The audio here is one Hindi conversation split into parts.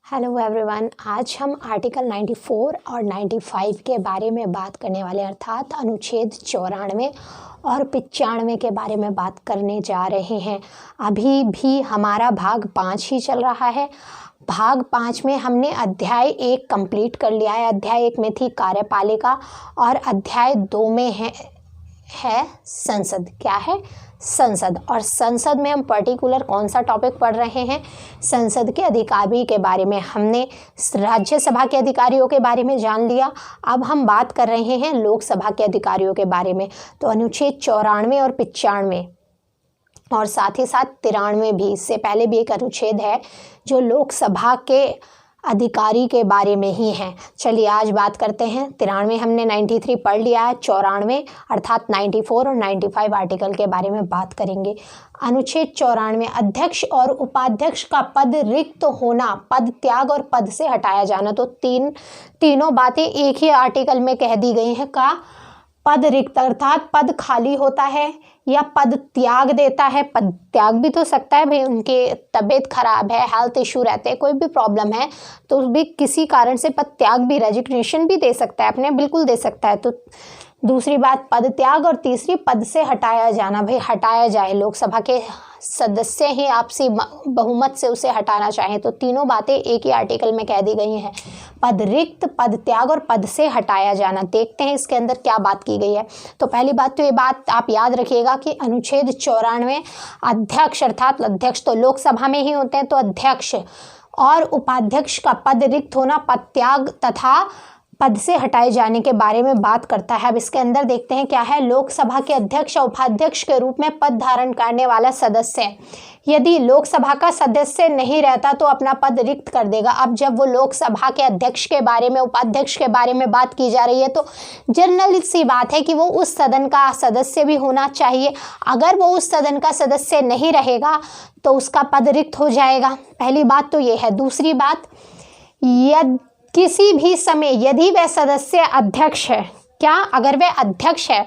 हेलो एवरीवन, आज हम आर्टिकल 94 और 95 के बारे में बात करने वाले, अर्थात अनुच्छेद 94 और 95 के बारे में बात करने जा रहे हैं। अभी भी हमारा भाग 5 ही चल रहा है। भाग 5 में हमने अध्याय 1 कंप्लीट कर लिया है। अध्याय 1 में थी कार्यपालिका और अध्याय 2 में है संसद। क्या है? संसद। और संसद में हम पर्टिकुलर कौन सा टॉपिक पढ़ रहे हैं? संसद के अधिकारी के बारे में। हमने राज्यसभा के अधिकारियों के बारे में जान लिया। अब हम बात कर रहे हैं लोकसभा के अधिकारियों के बारे में। तो अनुच्छेद 94 और 95 और साथ ही साथ 93 भी, इससे पहले भी एक अनुच्छेद है जो लोकसभा के अधिकारी के बारे में ही है। चलिए आज बात करते हैं। 93 हमने 93 पढ़ लिया है। 94 अर्थात 94 और 95 आर्टिकल के बारे में बात करेंगे। अनुच्छेद 94, अध्यक्ष और उपाध्यक्ष का पद रिक्त होना, पद त्याग और पद से हटाया जाना। तो तीनों बातें एक ही आर्टिकल में कह दी गई हैं। का पद रिक्त अर्थात पद खाली होता है या पद त्याग देता है। पद त्याग भी तो सकता है भाई, उनके तबीयत खराब है, हेल्थ इशू रहते हैं, कोई भी प्रॉब्लम है तो भी किसी कारण से पद त्याग भी, रेजिग्नेशन भी दे सकता है अपने, बिल्कुल दे सकता है। तो दूसरी बात पद त्याग और तीसरी पद से हटाया जाना। भाई हटाया जाए, लोकसभा के सदस्य ही आपसी बहुमत से उसे हटाना चाहें। तो तीनों बातें एक ही आर्टिकल में कह दी गई हैं। पद रिक्त, पद त्याग और पद से हटाया जाना। देखते हैं इसके अंदर क्या बात की गई है। तो पहली बात तो ये बात आप याद रखिएगा कि अनुच्छेद 94 अध्यक्ष अर्थात अध्यक्ष तो लोकसभा में ही होते हैं, तो अध्यक्ष और उपाध्यक्ष का पद रिक्त होना, पद त्याग तथा पद से हटाए जाने के बारे में बात करता है। अब इसके अंदर देखते हैं क्या है। लोकसभा के अध्यक्ष और उपाध्यक्ष के रूप में पद धारण करने वाला सदस्य यदि लोकसभा का सदस्य नहीं रहता तो अपना पद रिक्त कर देगा। अब जब वो लोकसभा के अध्यक्ष के बारे में, उपाध्यक्ष के बारे में बात की जा रही है तो जनरल सी बात है कि वो उस सदन का सदस्य भी होना चाहिए। अगर वो उस सदन का सदस्य नहीं रहेगा तो उसका पद रिक्त हो जाएगा। पहली बात तो ये है। दूसरी बात, किसी भी समय यदि वह सदस्य अध्यक्ष है, क्या अगर वह अध्यक्ष है,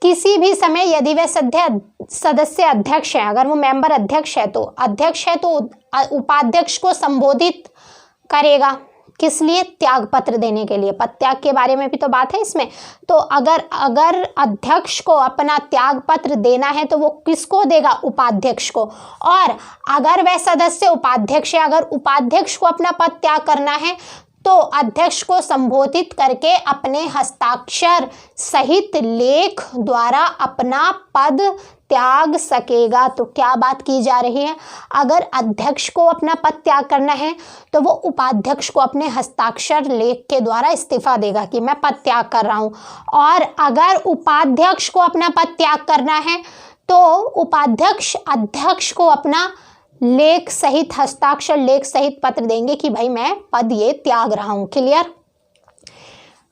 किसी भी समय यदि वह सदस्य अध्यक्ष है, अगर वो मेंबर अध्यक्ष है तो उपाध्यक्ष को संबोधित करेगा। किस लिए? त्याग पत्र देने के लिए। पद त्याग के बारे में भी तो बात है इसमें। तो अगर अध्यक्ष को अपना त्याग पत्र देना है तो वो किसको देगा? उपाध्यक्ष को। और अगर वह सदस्य उपाध्यक्ष है, अगर उपाध्यक्ष को अपना पद त्याग करना है तो अध्यक्ष को संबोधित करके अपने हस्ताक्षर सहित लेख द्वारा अपना पद त्याग सकेगा। तो क्या बात की जा रही है? अगर अध्यक्ष को अपना पद त्याग करना है तो वो उपाध्यक्ष को अपने हस्ताक्षर लेख के द्वारा इस्तीफा देगा कि मैं पद त्याग कर रहा हूँ। और अगर उपाध्यक्ष को अपना पद त्याग करना है तो उपाध्यक्ष अध्यक्ष को अपना लेख सहित, हस्ताक्षर लेख सहित पत्र देंगे कि भाई मैं पद ये त्याग रहा हूं। क्लियर?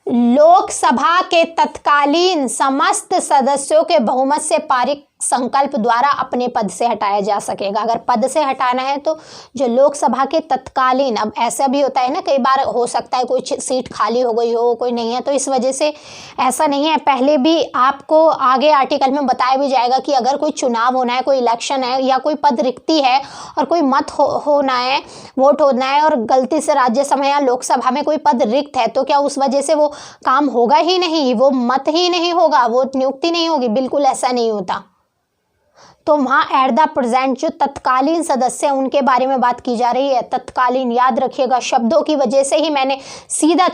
लोकसभा के तत्कालीन समस्त सदस्यों के बहुमत से पारित संकल्प द्वारा अपने पद से हटाया जा सकेगा। अगर पद से हटाना है तो जो लोकसभा के तत्कालीन, अब ऐसा भी होता है ना, कई बार हो सकता है कोई सीट खाली हो गई हो, कोई नहीं है, तो इस वजह से ऐसा नहीं है। पहले भी आपको आगे आर्टिकल में बताया भी जाएगा कि अगर कोई चुनाव होना है, कोई इलेक्शन है या कोई पद रिक्ति है और कोई मत होना है, वोट होना है और गलती से राज्यसभा या लोकसभा में कोई पद रिक्त है तो क्या उस वजह से वो काम होगा ही नहीं, वो मत ही नहीं होगा, वो नियुक्ति नहीं होगी? बिल्कुल ऐसा नहीं होता। तो वहाँ एट द प्रेजेंट जो तत्कालीन सदस्य हैं उनके बारे में बात की जा रही है। तत्कालीन याद रखिएगा, शब्दों की वजह से ही मैंने सीधा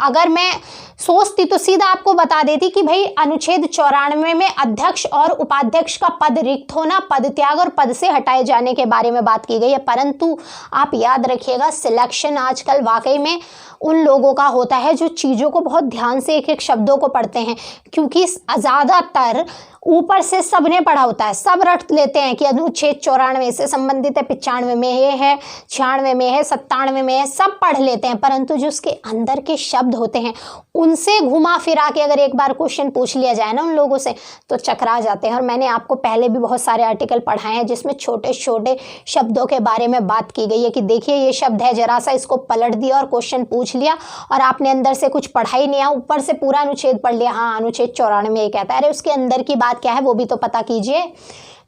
अगर मैं सोचती तो सीधा आपको बता देती कि भाई अनुच्छेद 94 में अध्यक्ष और उपाध्यक्ष का पद रिक्त होना, पद त्याग और पद से हटाए जाने के बारे में बात की गई है। परंतु आप याद रखिएगा, सिलेक्शन आजकल वाकई में उन लोगों का होता है जो चीज़ों को बहुत ध्यान से, एक एक शब्दों को पढ़ते हैं, क्योंकि ज़्यादातर ऊपर से सबने पढ़ा होता है, सब रट लेते हैं कि अनुच्छेद 94 से संबंधित है, 95 में ये है, 96 में है, 97 में है, सब पढ़ लेते हैं। परंतु जो उसके अंदर के शब्द होते हैं उनसे घुमा फिरा के अगर एक बार क्वेश्चन पूछ लिया जाए ना उन लोगों से तो चकरा जाते हैं। और मैंने आपको पहले भी बहुत सारे आर्टिकल पढ़ाए हैं जिसमें छोटे छोटे शब्दों के बारे में बात की गई है कि देखिए ये शब्द है, जरा सा इसको पलट दिया और क्वेश्चन पूछ लिया और आपने अंदर से कुछ पढ़ा ही नहीं, ऊपर से पूरा अनुच्छेद पढ़ लिया, हाँ अनुच्छेद 94 में ये कहता है, अरे उसके अंदर की बात क्या है वो भी तो पता कीजिए।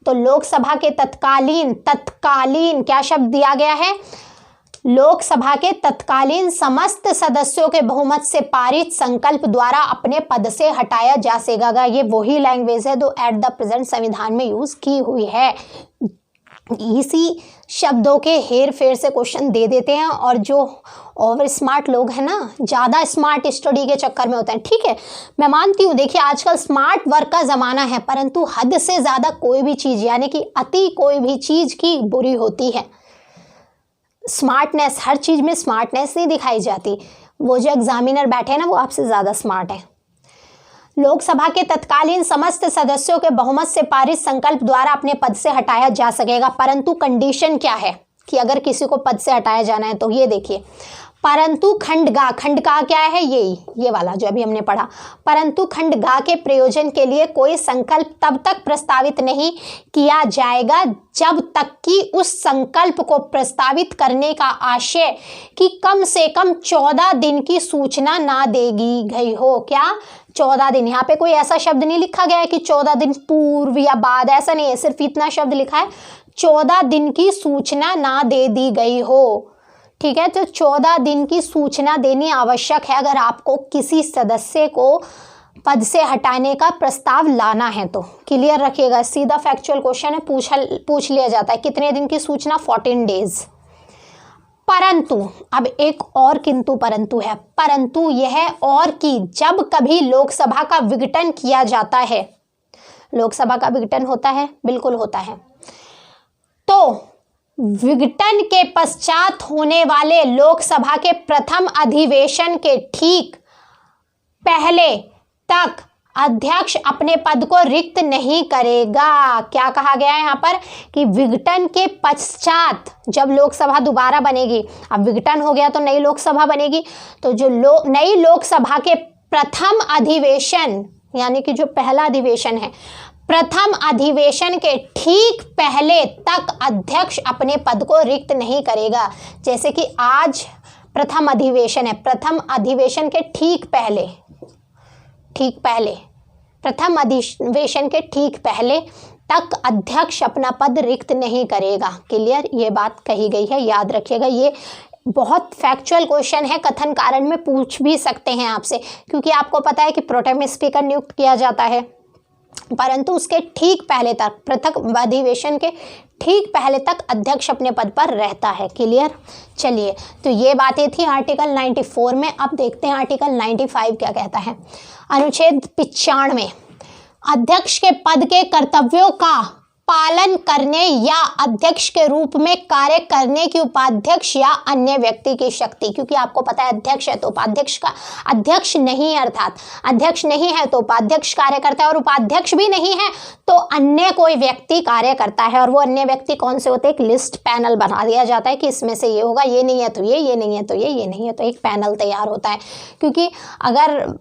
तो लोकसभा के तत्कालीन क्या शब्द दिया गया है? लोकसभा के तत्कालीन समस्त सदस्यों के बहुमत से पारित संकल्प द्वारा अपने पद से हटाया जा सकेगा। ये वही लैंग्वेज है जो एट द प्रेजेंट संविधान में यूज की हुई है। इसी शब्दों के हेर फेर से क्वेश्चन दे देते हैं और जो ओवर स्मार्ट लोग हैं ना, ज़्यादा स्मार्ट स्टडी के चक्कर में होते हैं। ठीक है, मैं मानती हूँ, देखिए आजकल स्मार्ट वर्क का ज़माना है, परंतु हद से ज़्यादा कोई भी चीज़ यानी कि अति कोई भी चीज़ की बुरी होती है। स्मार्टनेस, हर चीज़ में स्मार्टनेस नहीं दिखाई जाती। वो जो एग्जामिनर बैठे हैं ना, वो आपसे ज़्यादा स्मार्ट है। लोकसभा के तत्कालीन समस्त सदस्यों के बहुमत से पारित संकल्प द्वारा अपने पद से हटाया जा सकेगा, परंतु कंडीशन क्या है कि अगर किसी को पद से हटाया जाना है तो ये देखिए, परंतु खंडगा, खंडगा क्या है, ये वाला जो अभी हमने पढ़ा, परंतु खंडगा के प्रयोजन के लिए कोई संकल्प तब तक प्रस्तावित नहीं किया जाएगा जब तक कि उस संकल्प को प्रस्तावित करने का आशय कि कम से कम 14 दिन की सूचना ना देगी गई हो। क्या 14 दिन, यहाँ पे कोई ऐसा शब्द नहीं लिखा गया है कि 14 दिन पूर्व या बाद, ऐसा नहीं है, सिर्फ इतना शब्द लिखा है 14 दिन की सूचना ना दे दी गई हो। ठीक है, तो 14 दिन की सूचना देनी आवश्यक है अगर आपको किसी सदस्य को पद से हटाने का प्रस्ताव लाना है तो। क्लियर रखिएगा, सीधा फैक्चुअल क्वेश्चन है, पूछ लिया जाता है कितने दिन की सूचना, 14 डेज। परंतु अब एक और किंतु परंतु है, परंतु यह और कि जब कभी लोकसभा का विघटन किया जाता है, लोकसभा का विघटन होता है, बिल्कुल होता है, तो विघटन के पश्चात होने वाले लोकसभा के प्रथम अधिवेशन के ठीक पहले तक अध्यक्ष अपने पद को रिक्त नहीं करेगा। क्या कहा गया है यहाँ पर कि विघटन के पश्चात जब लोकसभा दोबारा बनेगी, अब विघटन हो गया तो नई लोकसभा बनेगी, तो जो नई लोकसभा के प्रथम अधिवेशन यानी कि जो पहला अधिवेशन है, प्रथम अधिवेशन के ठीक पहले तक अध्यक्ष अपने पद को रिक्त नहीं करेगा। जैसे कि आज प्रथम अधिवेशन है, प्रथम अधिवेशन के ठीक पहले प्रथम अधिवेशन के ठीक पहले तक अध्यक्ष अपना पद रिक्त नहीं करेगा। क्लियर, ये बात कही गई है, याद रखिएगा। ये बहुत फैक्चुअल क्वेश्चन है, कथन कारण में पूछ भी सकते हैं आपसे, क्योंकि आपको पता है कि प्रोटेम स्पीकर नियुक्त किया जाता है, परंतु उसके ठीक पहले तक, प्रथम अधिवेशन के ठीक पहले तक अध्यक्ष अपने पद पर रहता है। क्लियर, चलिए, तो ये बातें थी आर्टिकल 94 में। अब देखते हैं आर्टिकल 95 क्या कहता है। अनुच्छेद 95 अध्यक्ष के पद के कर्तव्यों का पालन करने या अध्यक्ष के रूप में कार्य करने की उपाध्यक्ष या अन्य व्यक्ति की शक्ति, क्योंकि आपको पता है अध्यक्ष है तो उपाध्यक्ष का, अध्यक्ष नहीं है अर्थात अध्यक्ष नहीं है तो उपाध्यक्ष कार्य करता है, और उपाध्यक्ष भी नहीं है तो अन्य कोई व्यक्ति कार्य करता है। और वो अन्य व्यक्ति कौन से होते हैं, एक लिस्ट पैनल बना दिया जाता है कि इसमें से ये होगा, ये नहीं है तो ये नहीं है तो ये नहीं है तो एक पैनल तैयार होता है। क्योंकि अगर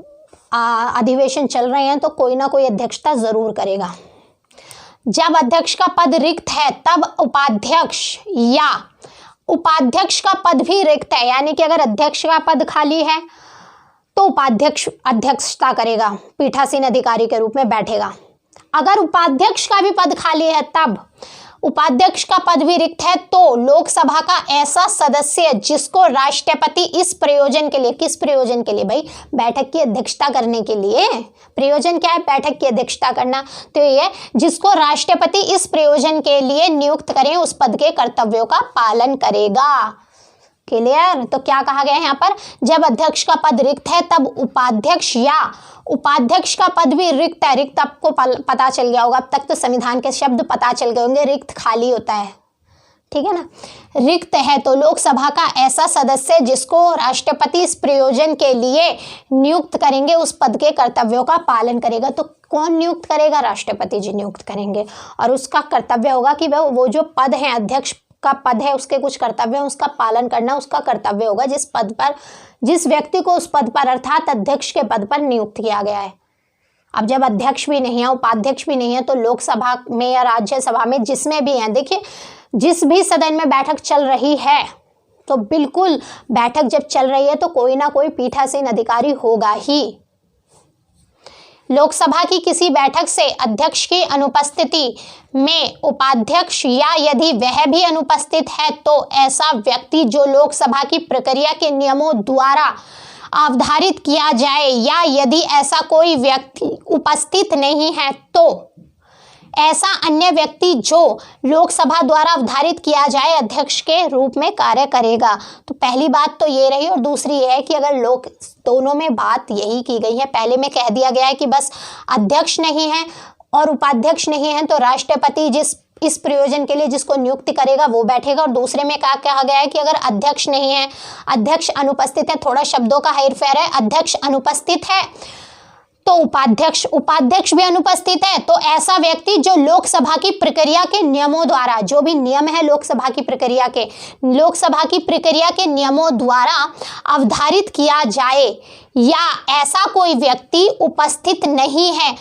अधिवेशन चल रहे हैं तो कोई ना कोई अध्यक्षता जरूर करेगा। जब अध्यक्ष का पद रिक्त है तब उपाध्यक्ष का पद भी रिक्त है, यानी कि अगर अध्यक्ष का पद खाली है तो उपाध्यक्ष अध्यक्षता करेगा, पीठासीन अधिकारी के रूप में बैठेगा। अगर उपाध्यक्ष का भी पद खाली है तब उपाध्यक्ष का पद भी रिक्त है तो लोकसभा का ऐसा सदस्य जिसको राष्ट्रपति इस प्रयोजन के लिए, किस प्रयोजन के लिए भाई, बैठक की अध्यक्षता करने के लिए, प्रयोजन क्या है, बैठक की अध्यक्षता करना, तो ये जिसको राष्ट्रपति इस प्रयोजन के लिए नियुक्त करें उस पद के कर्तव्यों का पालन करेगा। क्लियर, तो क्या कहा गया है यहाँ पर, जब अध्यक्ष का पद रिक्त है तब उपाध्यक्ष का पद भी रिक्त है। रिक्त आपको पता चल गया होगा, अब तक तो संविधान के शब्द पता चल गए होंगे, रिक्त खाली होता है, ठीक है ना। रिक्त है तो लोकसभा का ऐसा सदस्य जिसको राष्ट्रपति इस प्रयोजन के लिए नियुक्त करेंगे उस पद के कर्तव्यों का पालन करेगा। तो कौन नियुक्त करेगा, राष्ट्रपति जी नियुक्त करेंगे, और उसका कर्तव्य होगा कि वह वो जो पद है, अध्यक्ष का पद है, उसके कुछ कर्तव्य हैं, उसका पालन करना उसका कर्तव्य होगा, जिस व्यक्ति को उस पद पर अर्थात अध्यक्ष के पद पर नियुक्त किया गया है। अब जब अध्यक्ष भी नहीं है, उपाध्यक्ष भी नहीं है, तो लोकसभा में या राज्यसभा में जिसमें भी हैं, देखिए जिस भी सदन में बैठक चल रही है तो बिल्कुल बैठक जब चल रही है तो कोई ना कोई पीठासीन अधिकारी होगा ही। लोकसभा की किसी बैठक से अध्यक्ष की अनुपस्थिति में उपाध्यक्ष या यदि वह भी अनुपस्थित है तो ऐसा व्यक्ति जो लोकसभा की प्रक्रिया के नियमों द्वारा अवधारित किया जाए या यदि ऐसा कोई व्यक्ति उपस्थित नहीं है तो ऐसा अन्य व्यक्ति जो लोकसभा द्वारा अवधारित किया जाए अध्यक्ष के रूप में कार्य करेगा। तो पहली बात तो ये रही और दूसरी ये है कि अगर लोग दोनों में बात यही की गई है, पहले में कह दिया गया है कि बस अध्यक्ष नहीं है और उपाध्यक्ष नहीं है तो राष्ट्रपति इस प्रयोजन के लिए जिसको नियुक्त करेगा वो बैठेगा, और दूसरे में क्या कहा गया है कि अगर अध्यक्ष नहीं है, अध्यक्ष अनुपस्थित है, थोड़ा शब्दों का हेरफेर है, अध्यक्ष अनुपस्थित है तो उपाध्यक्ष भी अनुपस्थित है तो ऐसा व्यक्ति जो लोकसभा की प्रक्रिया के नियमों द्वारा, जो भी नियम है लोकसभा की प्रक्रिया के नियमों द्वारा अवधारित किया जाए या ऐसा कोई व्यक्ति उपस्थित नहीं है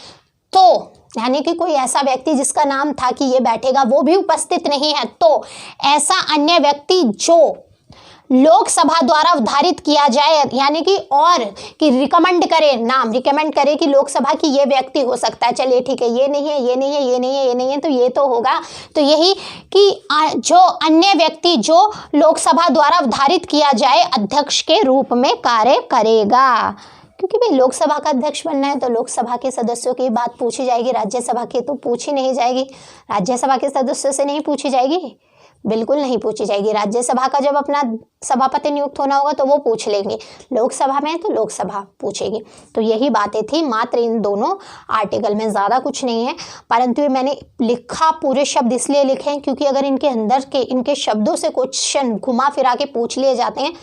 तो यानी कि कोई ऐसा व्यक्ति जिसका नाम था कि ये बैठेगा वो भी उपस्थित नहीं है तो ऐसा अन्य व्यक्ति जो लोकसभा द्वारा अवधारित किया जाए यानी कि और कि रिकमेंड करे कि लोकसभा की ये व्यक्ति हो सकता है, चलिए ठीक है ये नहीं है ये नहीं है ये नहीं है ये नहीं है तो ये तो होगा, तो यही कि जो अन्य व्यक्ति जो लोकसभा द्वारा अवधारित किया जाए अध्यक्ष के रूप में कार्य करेगा। क्योंकि भाई लोकसभा का अध्यक्ष बनना है तो लोकसभा के सदस्यों की बात पूछी जाएगी, राज्यसभा की तो पूछी नहीं जाएगी, राज्यसभा के सदस्यों से नहीं पूछी जाएगी, बिल्कुल नहीं पूछी जाएगी। राज्यसभा का जब अपना सभापति नियुक्त होना होगा तो वो पूछ लेंगे, लोकसभा में तो लोकसभा पूछेगी। तो यही बातें थी मात्र इन दोनों आर्टिकल में, ज़्यादा कुछ नहीं है। परंतु ये मैंने लिखा पूरे शब्द इसलिए लिखे हैं क्योंकि अगर इनके अंदर के इनके शब्दों से क्वेश्चन घुमा फिरा के पूछ लिए जाते हैं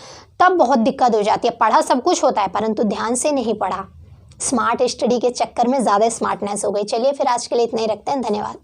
तब बहुत दिक्कत हो जाती है। पढ़ा सब कुछ होता है परंतु ध्यान से नहीं पढ़ा, स्मार्ट स्टडी के चक्कर में ज़्यादा स्मार्टनेस हो गई। चलिए फिर आज के लिए इतना ही रखते हैं, धन्यवाद।